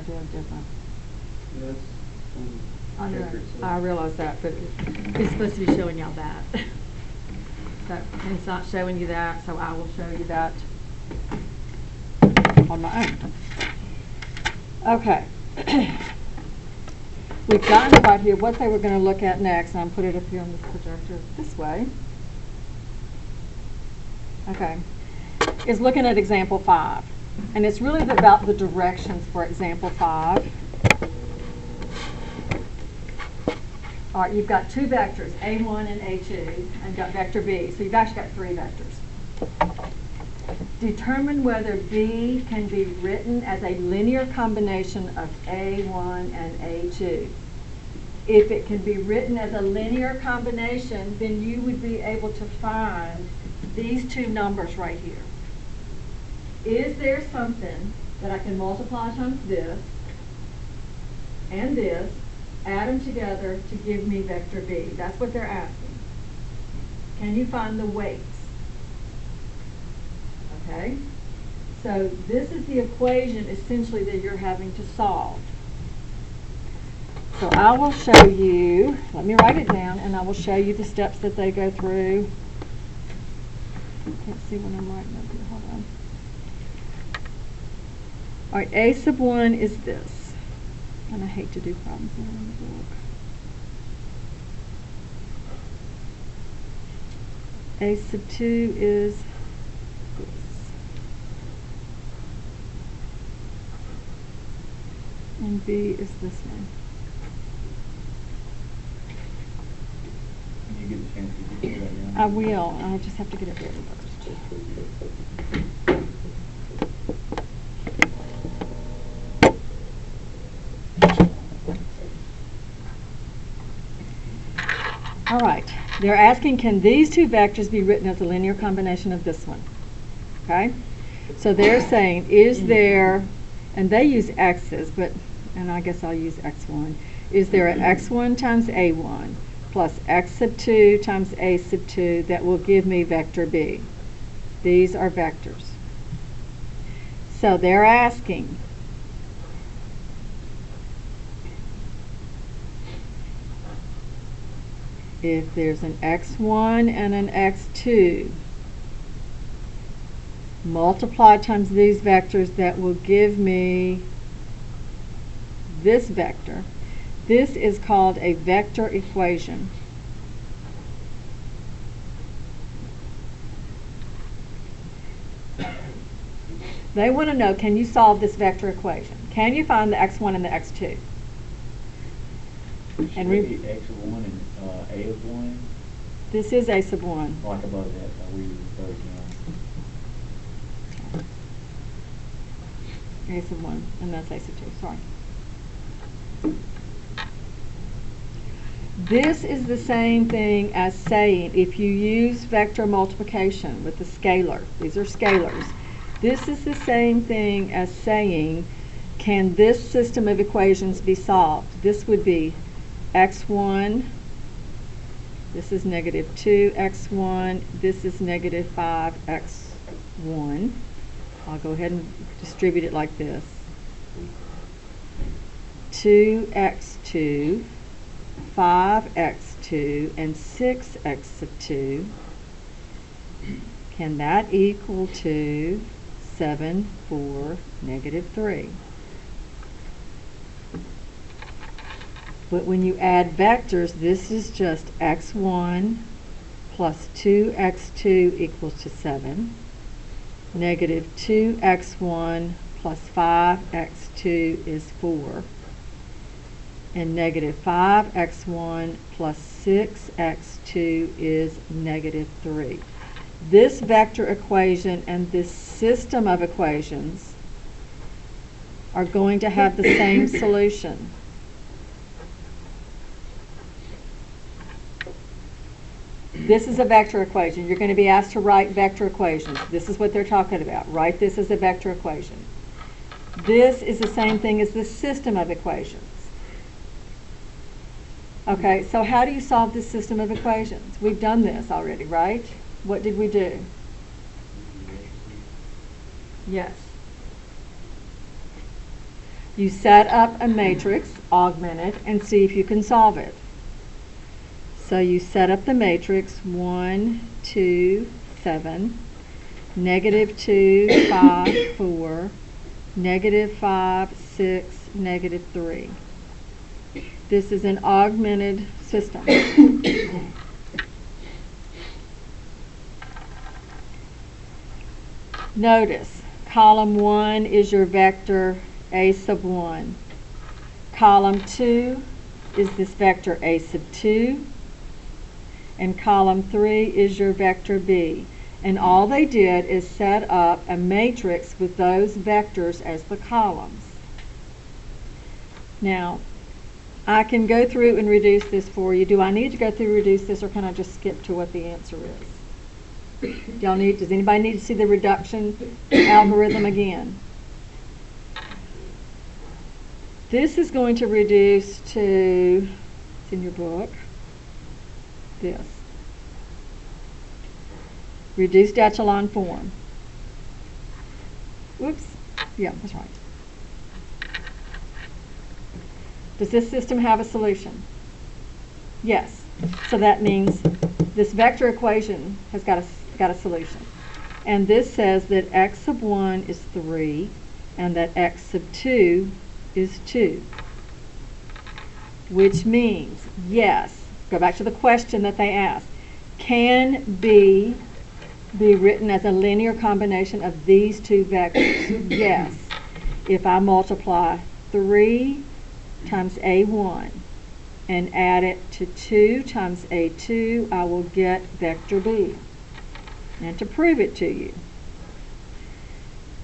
do it different. Yes. I know. I realize that, but it's supposed to be showing y'all that. So, and it's not showing you that, so I will show you that on my own. Okay. We've gotten right here what they were going to look at next, and I'm put it up here on this projector this way. Okay. Is looking at example 5. And it's really about the directions for example 5. All right, you've got two vectors, A1 and A2, and you've got vector B. So you've actually got three vectors. Determine whether B can be written as a linear combination of A1 and A2. If it can be written as a linear combination, then you would be able to find these two numbers right here. Is there something that I can multiply times this and this, add them together to give me vector B? That's what they're asking. Can you find the weights? Okay? So this is the equation essentially that you're having to solve. So I will show you, let me write it down, and I will show you the steps that they go through. I can't see what I'm writing up here. Hold on. All right, A sub 1 is this. And I hate to do problems that are in the book. A sub 2 is this. And B is this one. Can you get a chance to get that down? I will. I just have to get it ready first. All right, they're asking, can these two vectors be written as a linear combination of this one? Okay, so they're saying, is there, and they use x's, but, and I guess I'll use x1, is there an x1 times a1 plus x sub 2 times a sub 2 that will give me vector b? These are vectors. So they're asking, if there's an x1 and an x2, multiply times these vectors, that will give me this vector. This is called a vector equation. They want to know, can you solve this vector equation? Can you find the x1 and the x2? And x1 and a of 1. This is a sub 1. Like above that, we use the third one. A sub 1, and that's a sub 2, sorry. This is the same thing as saying, if you use vector multiplication with the scalar, these are scalars, this is the same thing as saying, can this system of equations be solved? This would be x1, this is negative 2x1, this is negative 5x1. I'll go ahead and distribute it like this. 2x2, 5x2, and 6x sub 2. Can that equal to 7, 4, negative 3? But when you add vectors, this is just x1 plus 2x2 equals to 7. Negative 2x1 plus 5x2 is 4. And negative 5x1 plus 6x2 is negative 3. This vector equation and this system of equations are going to have the same solution. This is a vector equation. You're going to be asked to write vector equations. This is what they're talking about. Write this as a vector equation. This is the same thing as the system of equations. Okay, so how do you solve this system of equations? We've done this already, right? What did we do? Yes. You set up a matrix, augmented, and see if you can solve it. So you set up the matrix 1, 2, 7, -2, 5, 4, -5, 6, -3. This is an augmented system. Notice, column 1 is your vector a sub 1. Column 2 is this vector a sub 2. And column 3 is your vector b. And all they did is set up a matrix with those vectors as the columns. Now, I can go through and reduce this for you. Do I need to go through and reduce this, or can I just skip to what the answer is? Does anybody need to see the reduction algorithm again? This is going to reduce to, it's in your book, this. Reduced echelon form. Whoops. Yeah, that's right. Does this system have a solution? Yes. So that means this vector equation has got a solution. And this says that x sub 1 is 3 and that x sub 2 is 2. Which means, yes, go back to the question that they asked. Can B be written as a linear combination of these two vectors? Yes. If I multiply 3 times A1 and add it to 2 times A2, I will get vector B. And to prove it to you,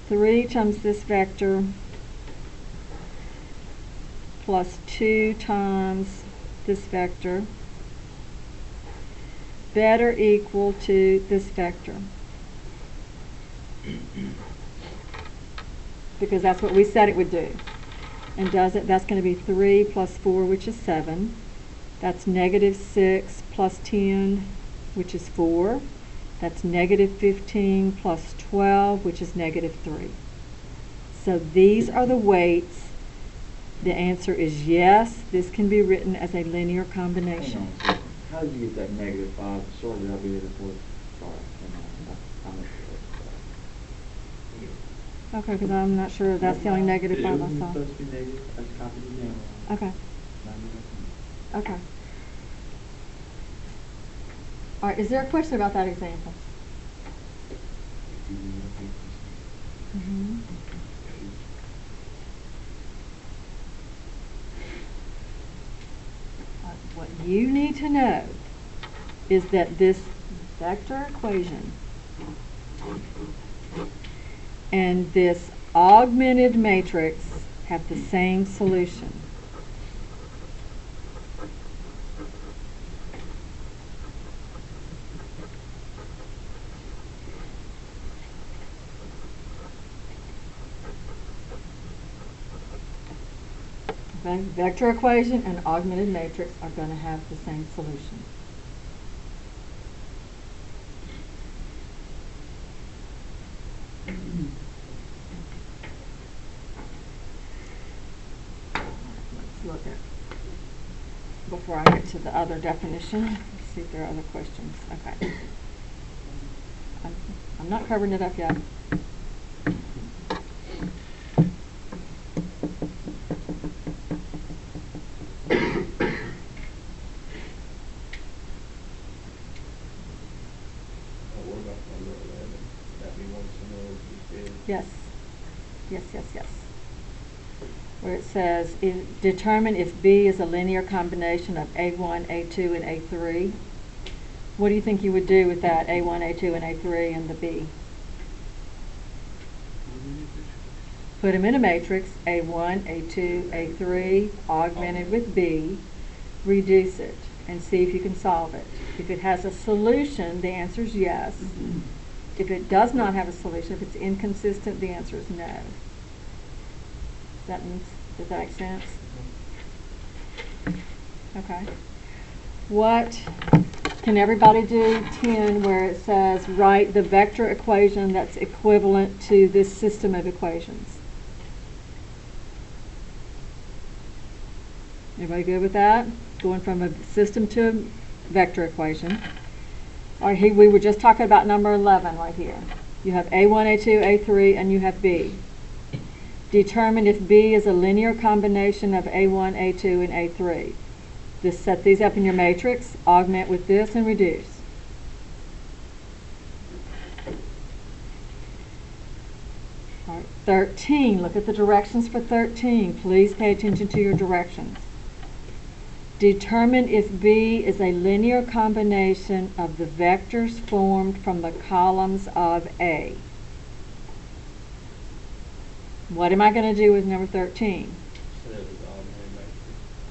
3 times this vector plus 2 times this vector better equal to this vector. Because that's what we said it would do. And does it? That's going to be 3 plus 4, which is 7. That's -6 plus 10, which is 4. That's -15 plus 12, which is -3. So these are the weights. The answer is yes, this can be written as a linear combination. Hang on a second. How did you get that -5? Sorry, I'll be there before. Sorry. I'm not sure. Okay, because I'm not sure that's the only -5 I saw. It's supposed to be negative. I just copied it down. Okay. Okay. All right, is there a question about that example? Mm-hmm. What you need to know is that this vector equation and this augmented matrix have the same solution. Okay? Vector equation and augmented matrix are going to have the same solution. Let's look at, before I get to the other definition, let's see if there are other questions. Okay. I'm not covering it up yet. Yes. Yes, yes, yes. Where it says, determine if B is a linear combination of A1, A2, and A3. What do you think you would do with that A1, A2, and A3 and the B? Put them in a matrix, A1, A2, A3, augmented with B, reduce it, and see if you can solve it. If it has a solution, the answer is yes. If it does not have a solution, if it's inconsistent, the answer is no. Does that make sense? Okay. What can everybody do 10 where it says write the vector equation that's equivalent to this system of equations? Everybody good with that? Going from a system to a vector equation. All right, we were just talking about number 11 right here. You have A1, A2, A3, and you have B. Determine if B is a linear combination of A1, A2, and A3. Just set these up in your matrix, augment with this, and reduce. All right, 13. Look at the directions for 13. Please pay attention to your directions. Determine if B is a linear combination of the vectors formed from the columns of A. What am I going to do with number 13?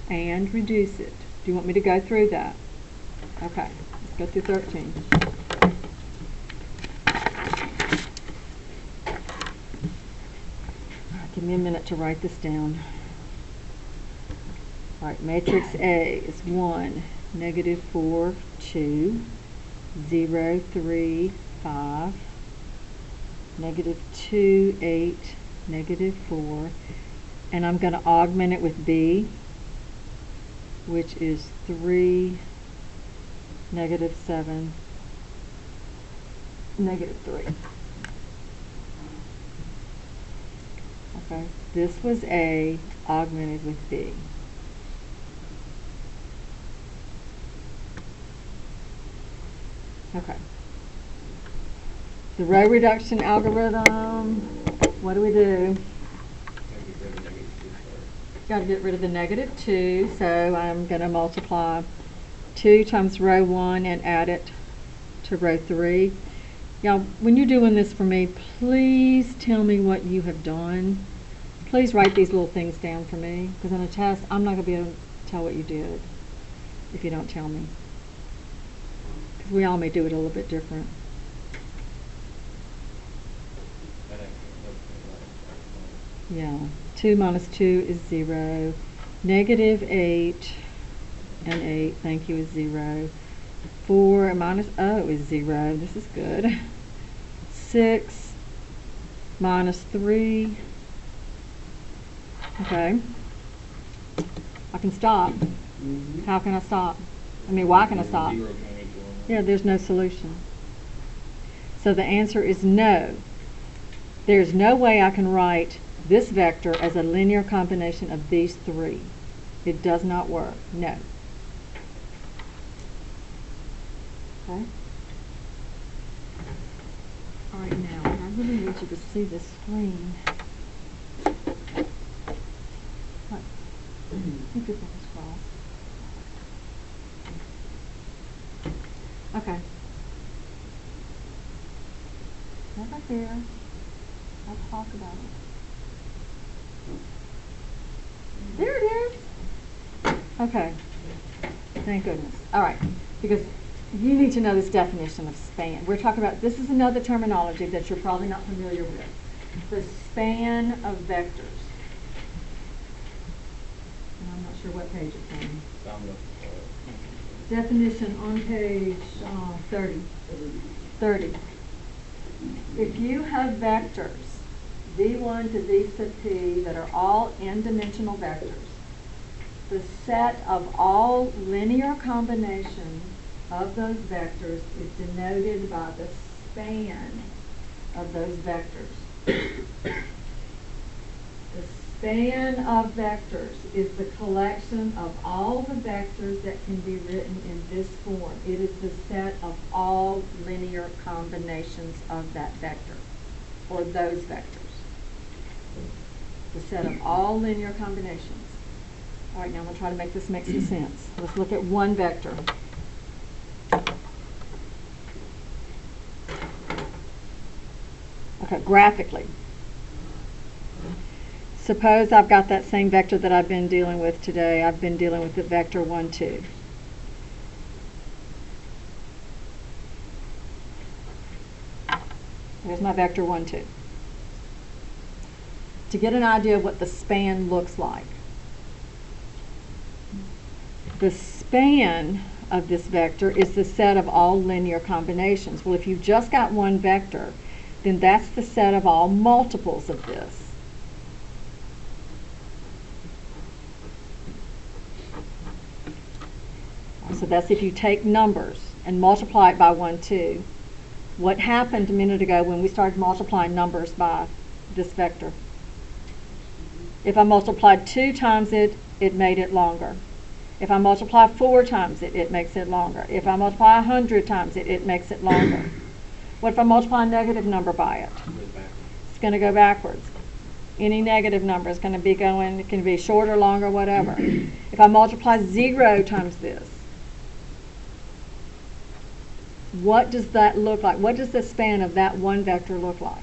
And reduce it. Do you want me to go through that? Okay, let's go through 13. Give me a minute to write this down. All right, matrix A is 1, negative 4, 2, 0, 3, 5, negative 2, 8, negative 4, and I'm going to augment it with B, which is 3, negative 7, negative 3. Okay, this was A augmented with B. Okay. The row reduction algorithm, what do we do? Got to get rid of the negative 2, so I'm going to multiply 2 times row 1 and add it to row 3. Y'all, when you're doing this for me, please tell me what you have done. Please write these little things down for me, because on a test, I'm not going to be able to tell what you did if you don't tell me. Because we all may do it a little bit different. Yeah, 2 minus 2 is 0. Negative 8 and 8, thank you, is 0. 4 minus is 0. This is good. 6 minus 3. Okay. I can stop. How can I stop? I mean, why can I stop? Yeah, there's no solution. So the answer is no. There's no way I can write this vector as a linear combination of these 3. It does not work. No. Okay. All right, now I really need you to see this screen. What? You could put this cross. Okay. Right back there. I'll talk about it. There it is. Okay. Thank goodness. All right. Because you need to know this definition of span. We're talking about, this is another terminology that you're probably not familiar with. The span of vectors. And I'm not sure what page it's on. Definition on page 30. 30. If you have vectors, v1 to v sub p, that are all n-dimensional vectors, the set of all linear combinations of those vectors is denoted by the span of those vectors. The span of vectors is the collection of all the vectors that can be written in this form. It is the set of all linear combinations of that vector, or those vectors. The set of all linear combinations. All right, now I'm going to try to make this make some sense. Let's look at one vector. Okay, graphically. Suppose I've got that same vector that I've been dealing with today. I've been dealing with the vector 1, 2. Here's my vector 1, 2. To get an idea of what the span looks like. The span of this vector is the set of all linear combinations. Well, if you've just got one vector, then that's the set of all multiples of this. So that's if you take numbers and multiply it by 1, 2. What happened a minute ago when we started multiplying numbers by this vector? If I multiplied 2 times it, it made it longer. If I multiply 4 times it, it makes it longer. If I multiply 100 times it, it makes it longer. What if I multiply a negative number by it? It's going to go backwards. Any negative number is going to be going, it can be shorter, longer, whatever. If I multiply 0 times this, what does that look like? What does the span of that one vector look like?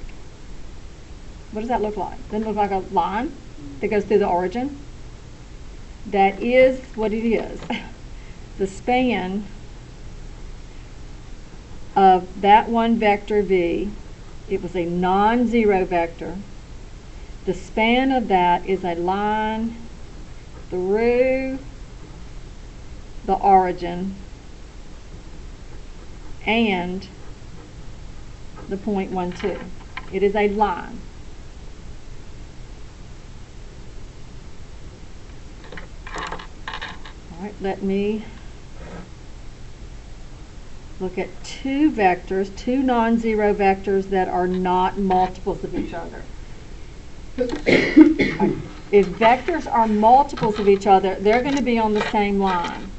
What does that look like? Doesn't it look like a line that goes through the origin? That is what it is. The span of that one vector v, it was a non-zero vector. The span of that is a line through the origin and the point 1, 2. It is a line. All right, let me look at two vectors, two non-zero vectors that are not multiples of each other. If vectors are multiples of each other, they're going to be on the same line.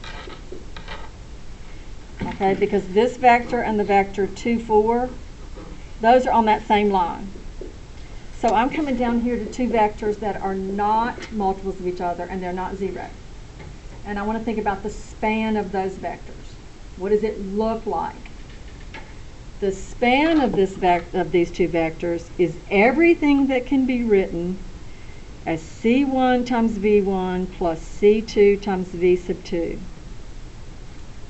Okay, because this vector and the vector 2, 4, those are on that same line. So I'm coming down here to two vectors that are not multiples of each other and they're not zero. And I want to think about the span of those vectors. What does it look like? The span of this of these two vectors is everything that can be written as C1 times V1 plus C2 times V sub 2.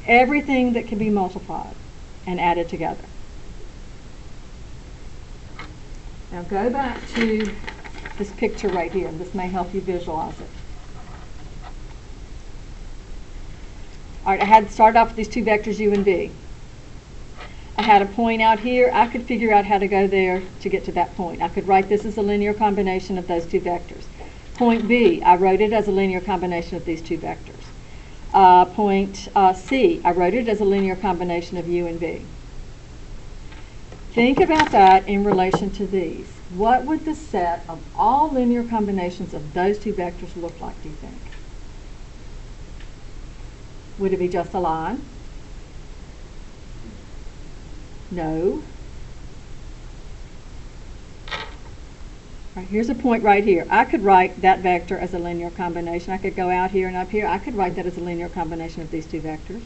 Everything that can be multiplied and added together. Now go back to this picture right here. This may help you visualize it. All right, I had started off with these two vectors u and v. I had a point out here. I could figure out how to go there to get to that point. I could write this as a linear combination of those two vectors. Point B, I wrote it as a linear combination of these two vectors. Point C, I wrote it as a linear combination of u and v. Think about that in relation to these. What would the set of all linear combinations of those two vectors look like, do you think? Would it be just a line? No. Right, here's a point right here. I could write that vector as a linear combination. I could go out here and up here. I could write that as a linear combination of these two vectors.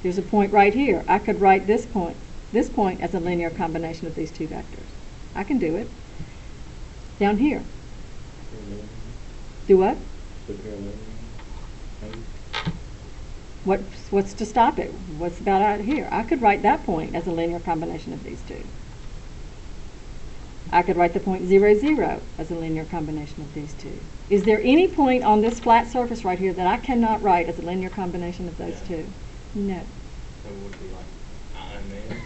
There's a point right here. I could write this point as a linear combination of these two vectors. I can do it. Down here. Do what? What's to stop it? What's about out here? I could write that point as a linear combination of these two. I could write the point 0, 0 as a linear combination of these two. Is there any point on this flat surface right here that I cannot write as a linear combination of those two? No. So it would be like Iron Man or something?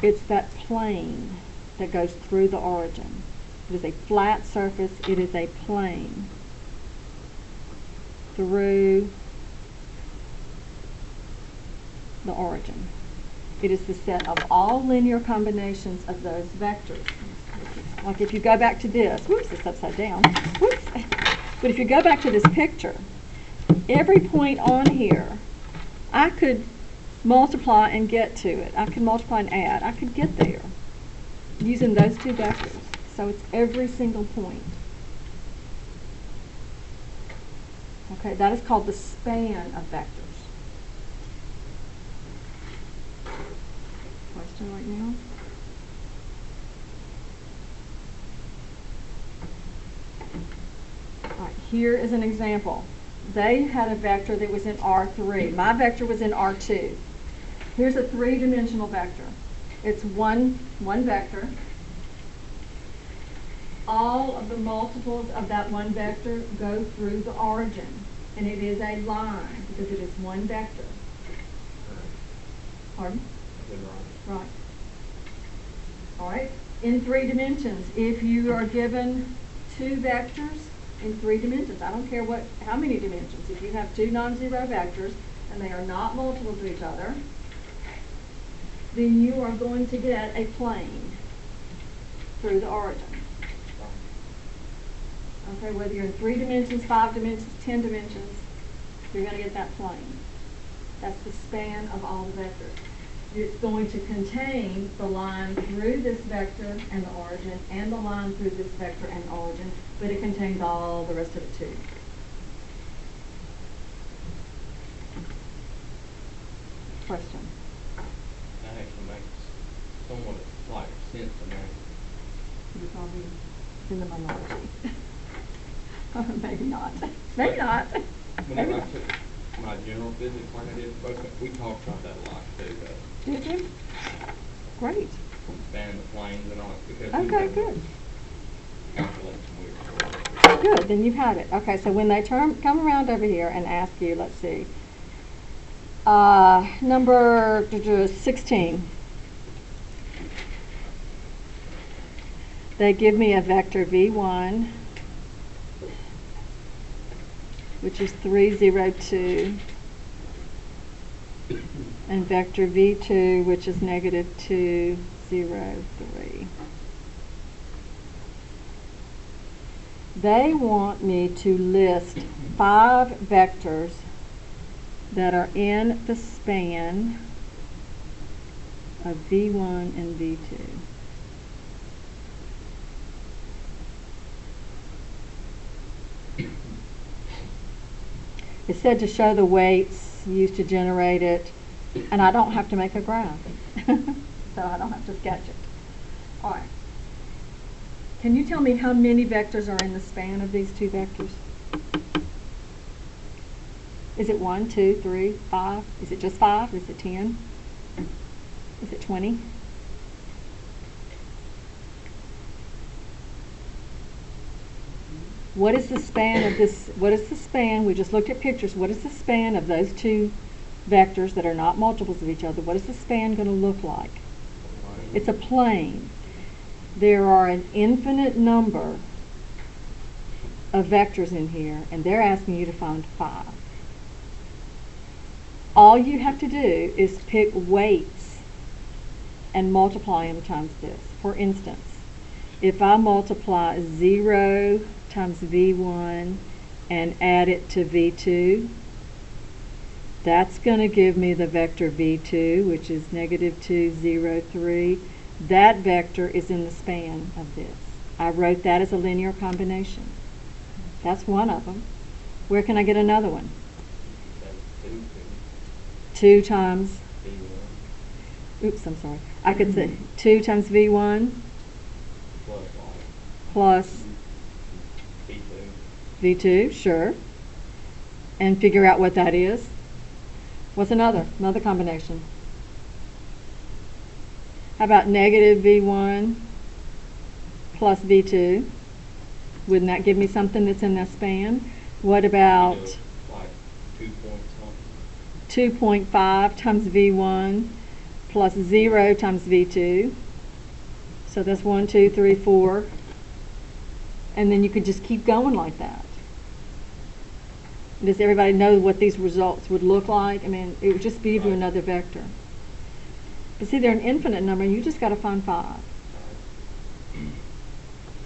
It's that plane that goes through the origin. It is a flat surface. It is a plane through the origin. It is the set of all linear combinations of those vectors. Like if you go back to this, whoops, it's upside down, whoops. But if you go back to this picture, every point on here, I could multiply and get to it. I could multiply and add. I could get there using those two vectors. So it's every single point. Okay, that is called the span of vectors. Question right now? All right, here is an example. They had a vector that was in R3. My vector was in R2. Here's a three-dimensional vector. It's one vector. All of the multiples of that one vector go through the origin. And it is a line because it is one vector. Pardon? Right. All right. In 3 dimensions, if you are given two vectors in 3 dimensions. I don't care how many dimensions. If you have 2 non-zero vectors and they are not multiples of each other, then you are going to get a plane through the origin. Okay, whether you're in 3 dimensions, 5 dimensions, 10 dimensions, you're going to get that plane. That's the span of all the vectors. It's going to contain the line through this vector and the origin, and the line through this vector and the origin, but it contains all the rest of it too. Question? That actually makes somewhat of like sense to me. You're probably in the minority. Maybe not. Maybe not. Maybe Whenever I not. took my general physics like I did, we talked about that a lot too, Did you? Great. span the planes and all that, because Okay, we good. calculate some weird. Good, then you've had it. Okay, so when they come around over here and ask you, let's see, number 16. They give me a vector v1, which is 3, 0, 2, and vector v2, which is negative 2, 0, 3. They want me to list 5 vectors that are in the span of v1 and v2. It said to show the weights used to generate it, and I don't have to make a graph, so I don't have to sketch it. All right. Can you tell me how many vectors are in the span of these 2 vectors? Is it 1, 2, 3, 5? Is it just 5? Is it 10? Is it 20? What is the span of this? What is the span? We just looked at pictures. What is the span of those 2 vectors that are not multiples of each other? What is the span going to look like? It's a plane. There are an infinite number of vectors in here, and they're asking you to find 5. All you have to do is pick weights and multiply them times this. For instance, if I multiply 0 times v1 and add it to v2, that's going to give me the vector v2, which is negative 2, 0, 3. That vector is in the span of this. I wrote that as a linear combination. That's one of them. Where can I get another one? 2 times, oops, I'm sorry. I could say 2 times v1 plus v2, sure. And figure out what that is. What's another combination? How about negative v1 plus v2? Wouldn't that give me something that's in that span? What about Like 2 point something. 2.5 times v1 plus 0 times v2? So that's 1, 2, 3, 4. And then you could just keep going like that. Does everybody know what these results would look like? I mean, it would just give you another vector. But see, they're an infinite number, and you just got to find 5.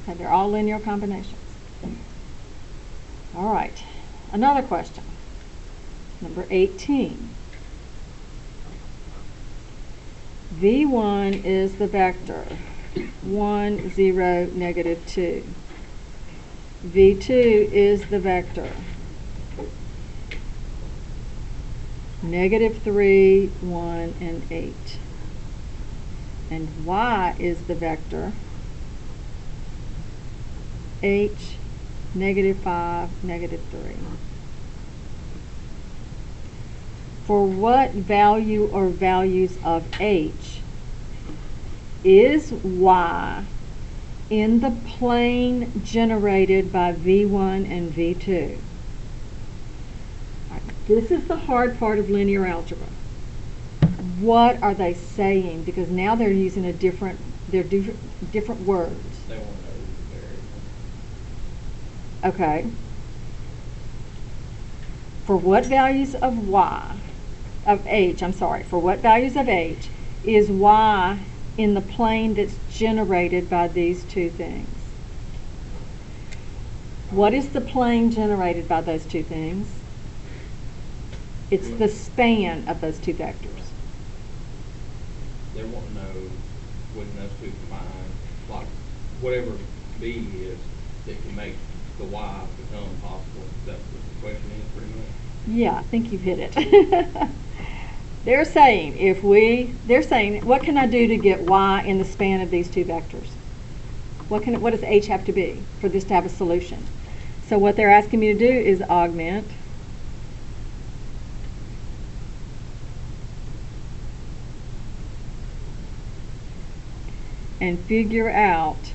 Okay, they're all linear combinations. All right, another question. Number 18. V1 is the vector 1, 0, negative 2. V2 is the vector negative 3, 1, and 8. And y is the vector h, negative 5, negative 3. For what value or values of h is y in the plane generated by v1 and v2? This is the hard part of linear algebra. What are they saying? Because now they're using different words. They want to know the variable. Okay. For what values of y, of h, I'm sorry, for what values of h is y in the plane that's generated by these two things? What is the plane generated by those two things? It's the span of those two vectors. They want to know when those two combine, like whatever B is that can make the Y become possible. That's what the question is, pretty much. Yeah, I think you've hit it. They're saying, what can I do to get y in the span of these two vectors? What does h have to be for this to have a solution? So what they're asking me to do is augment and figure out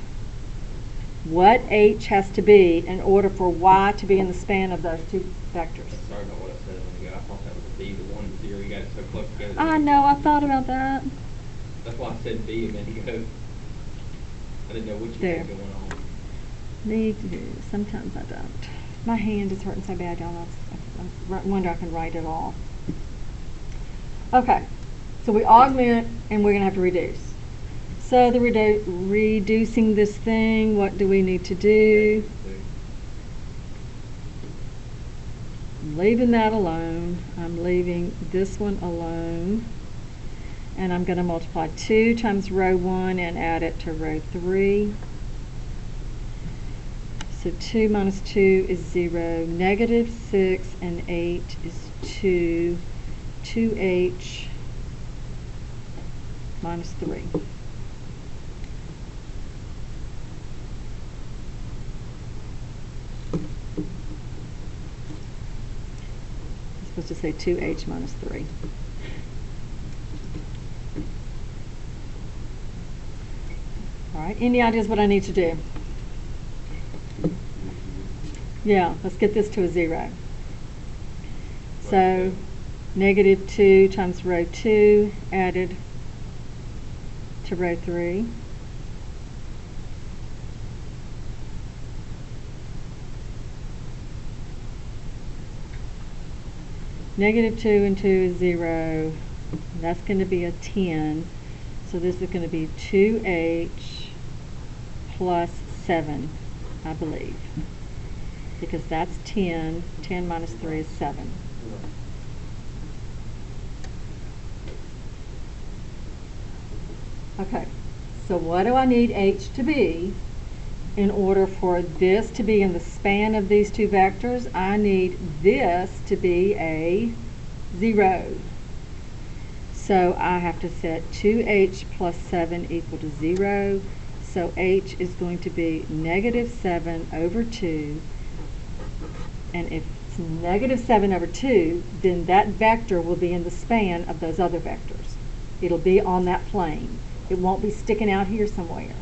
what h has to be in order for y to be in the span of those two vectors. Sorry about what I said a minute ago. I thought that was a B, the 1 and 0. You got it so close together. I know, I thought about that. That's why I said B a minute ago. I didn't know what you There. had going on. Need to do. Sometimes I don't. My hand is hurting so bad, y'all. I wonder I can write it all. Okay, so we augment and we're going to have to reduce. So the reducing this thing, what do we need to do? I'm leaving that alone. I'm leaving this one alone. And I'm going to multiply 2 times row 1 and add it to row 3. So 2 minus 2 is 0. Negative 6 and 8 is 2. 2h minus 3. I'm supposed to say 2h minus 3. All right, any ideas what I need to do? Yeah, let's get this to a 0. So negative 2 times row 2 added to row 3. Negative 2 and 2 is 0. That's going to be a 10. So this is going to be 2h plus 7, I believe. Because that's 10. 10 minus 3 is 7. Okay, so what do I need h to be in order for this to be in the span of these two vectors? I need this to be a 0. So I have to set 2h plus 7 equal to 0. So h is going to be negative 7 over 2. And if it's negative 7 over 2, then that vector will be in the span of those other vectors. It'll be on that plane. It won't be sticking out here somewhere.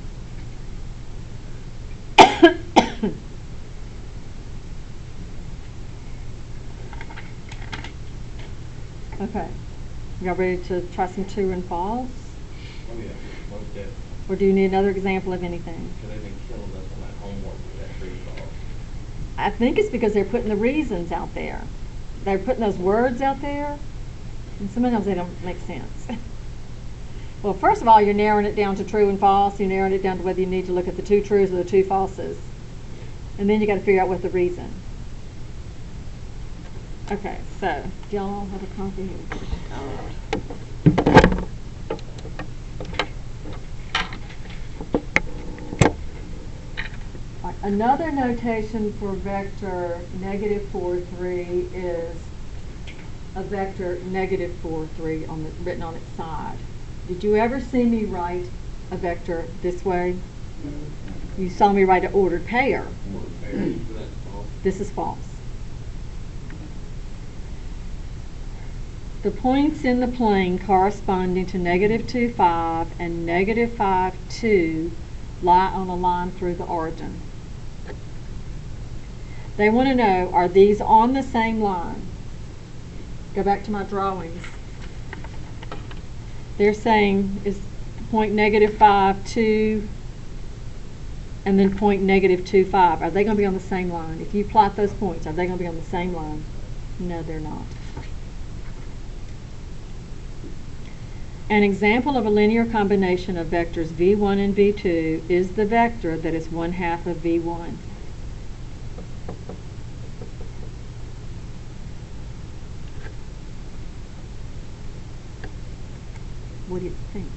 Okay. Y'all ready to try some true and false? Oh, yeah. Most definitely. Or do you need another example of anything? So they've been killing us on that homework with that true false. I think it's because they're putting the reasons out there. They're putting those words out there, and sometimes they don't make sense. Well, first of all, you're narrowing it down to true and false. You're narrowing it down to whether you need to look at the 2 truths or the 2 falses. And then you got to figure out what the reason. Okay, so do y'all have a copy here? Right, another notation for vector negative 4, 3 is a vector negative 4, 3 written on its side. Did you ever see me write a vector this way? You saw me write an ordered pair. This is false. The points in the plane corresponding to negative 2, 5 and negative 5, 2 lie on a line through the origin. They want to know, are these on the same line? Go back to my drawings. They're saying, is point negative 5, 2 and then point -2, 5. Are they going to be on the same line? If you plot those points, are they going to be on the same line? No, they're not. An example of a linear combination of vectors v1 and v2 is the vector that is 1/2 of v1. What do you think?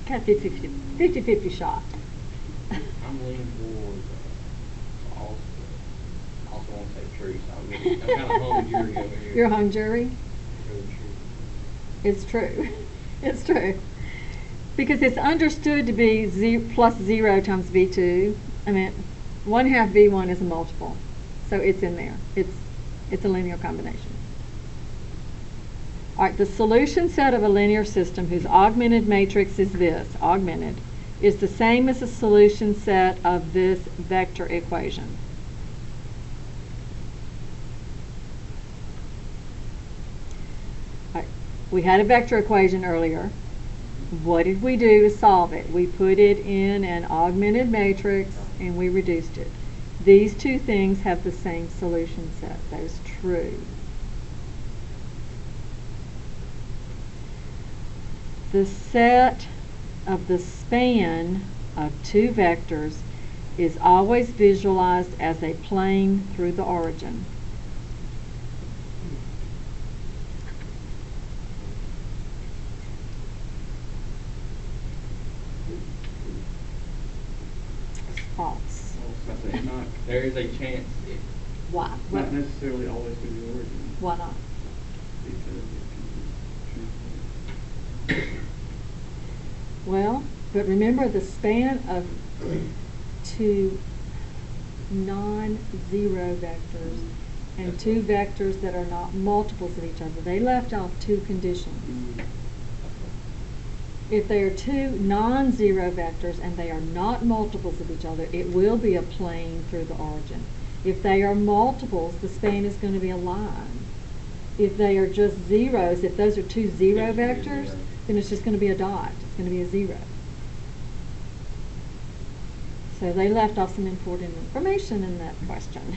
Got 50-50 shot. I'm leaning towards, I also want to say true, so I'm kind of home jury over here. You're a hung jury? Really true. It's true. It's true. Because it's understood to be plus 0 times v2. I mean, 1/2 v1 is a multiple. So it's in there. It's a linear combination. All right, the solution set of a linear system whose augmented matrix is this, augmented, is the same as the solution set of this vector equation. All right, we had a vector equation earlier. What did we do to solve it? We put it in an augmented matrix and we reduced it. These two things have the same solution set. That is true. The set of the span of two vectors is always visualized as a plane through the origin. False. There is a chance Why? Not necessarily always to the origin. Why not? Because it can be transferred. Well, but remember the span of two non-zero vectors and two vectors that are not multiples of each other. They left off two conditions. If they are two non-zero vectors and they are not multiples of each other, it will be a plane through the origin. If they are multiples, the span is going to be a line. If they are just zeros, if those are two zero vectors, then it's just going to be a dot. It's going to be a 0. So they left off some important information in that question.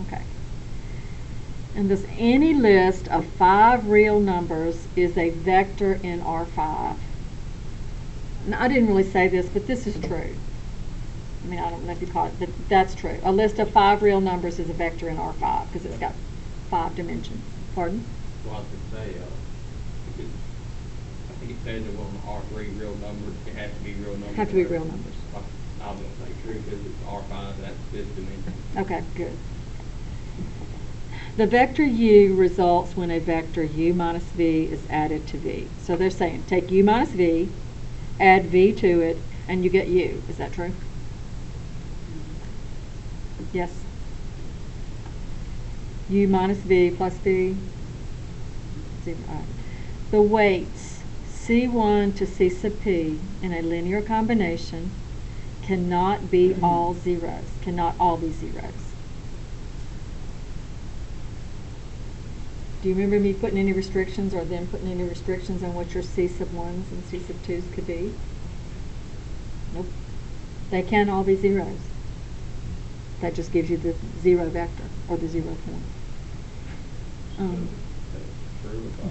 Okay. And thus any list of 5 real numbers is a vector in R5. Now, I didn't really say this, but this is true. I mean, I don't know if you call it, but that's true. A list of 5 real numbers is a vector in R5 because it's got 5 dimensions. Pardon? Well, I was going to say, I think it says it wasn't R3 real numbers. It has to be real numbers. Have to be real numbers. I was going to say true because it's R5, that's 5th dimension. Okay, good. The vector u results when a vector u minus v is added to v. So they're saying take u minus v, add v to it, and you get u. Is that true? Yes? U minus v plus v. The weights C1 to C sub p in a linear combination cannot be all zeros, cannot all be zeros. Do you remember me putting any restrictions or them putting any restrictions on what your C sub 1s and C sub 2s could be? Nope. They can all be zeros. That just gives you the 0 vector or the 0 point.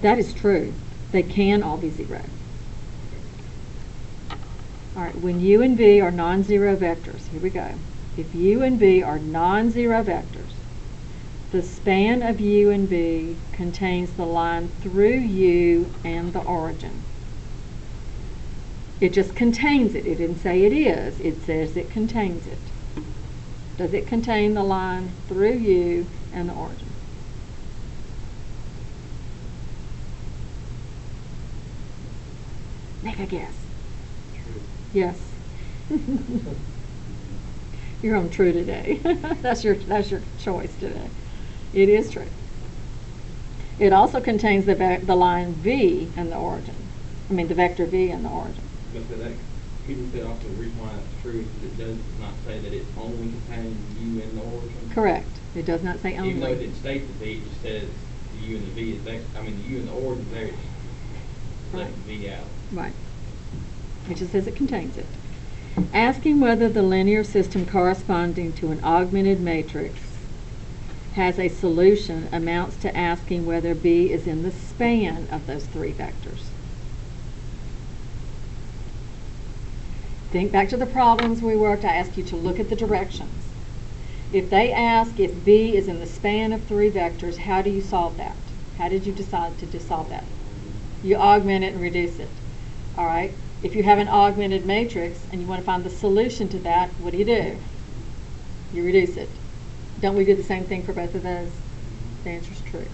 That is true. They can all be 0. All right, when u and v are non-zero vectors, here we go. If u and v are non-zero vectors, the span of u and v contains the line through u and the origin. It just contains it. It didn't say it is. It says it contains it. Does it contain the line through u and the origin? Make a guess. True. Yes. You're on true today. That's your choice today. It is true. It also contains the line v and the origin. I mean the vector v and the origin. But Could you say also the reason why that's true is because it does not say that it only contains U in the origin? Correct. It does not say only. Even though it didn't state the V, it just says the U and the V is there. I mean, the U and the origin there, it's Right. letting the V out. Right. It just says it contains it. Asking whether the linear system corresponding to an augmented matrix has a solution amounts to asking whether B is in the span of those three vectors. Think back to the problems we worked. I asked you to look at the directions. If they ask if B is in the span of three vectors, how do you solve that? How did you decide to solve that? You augment it and reduce it. All right? If you have an augmented matrix and you want to find the solution to that, what do? You reduce it. Don't we do the same thing for both of those? The answer is true.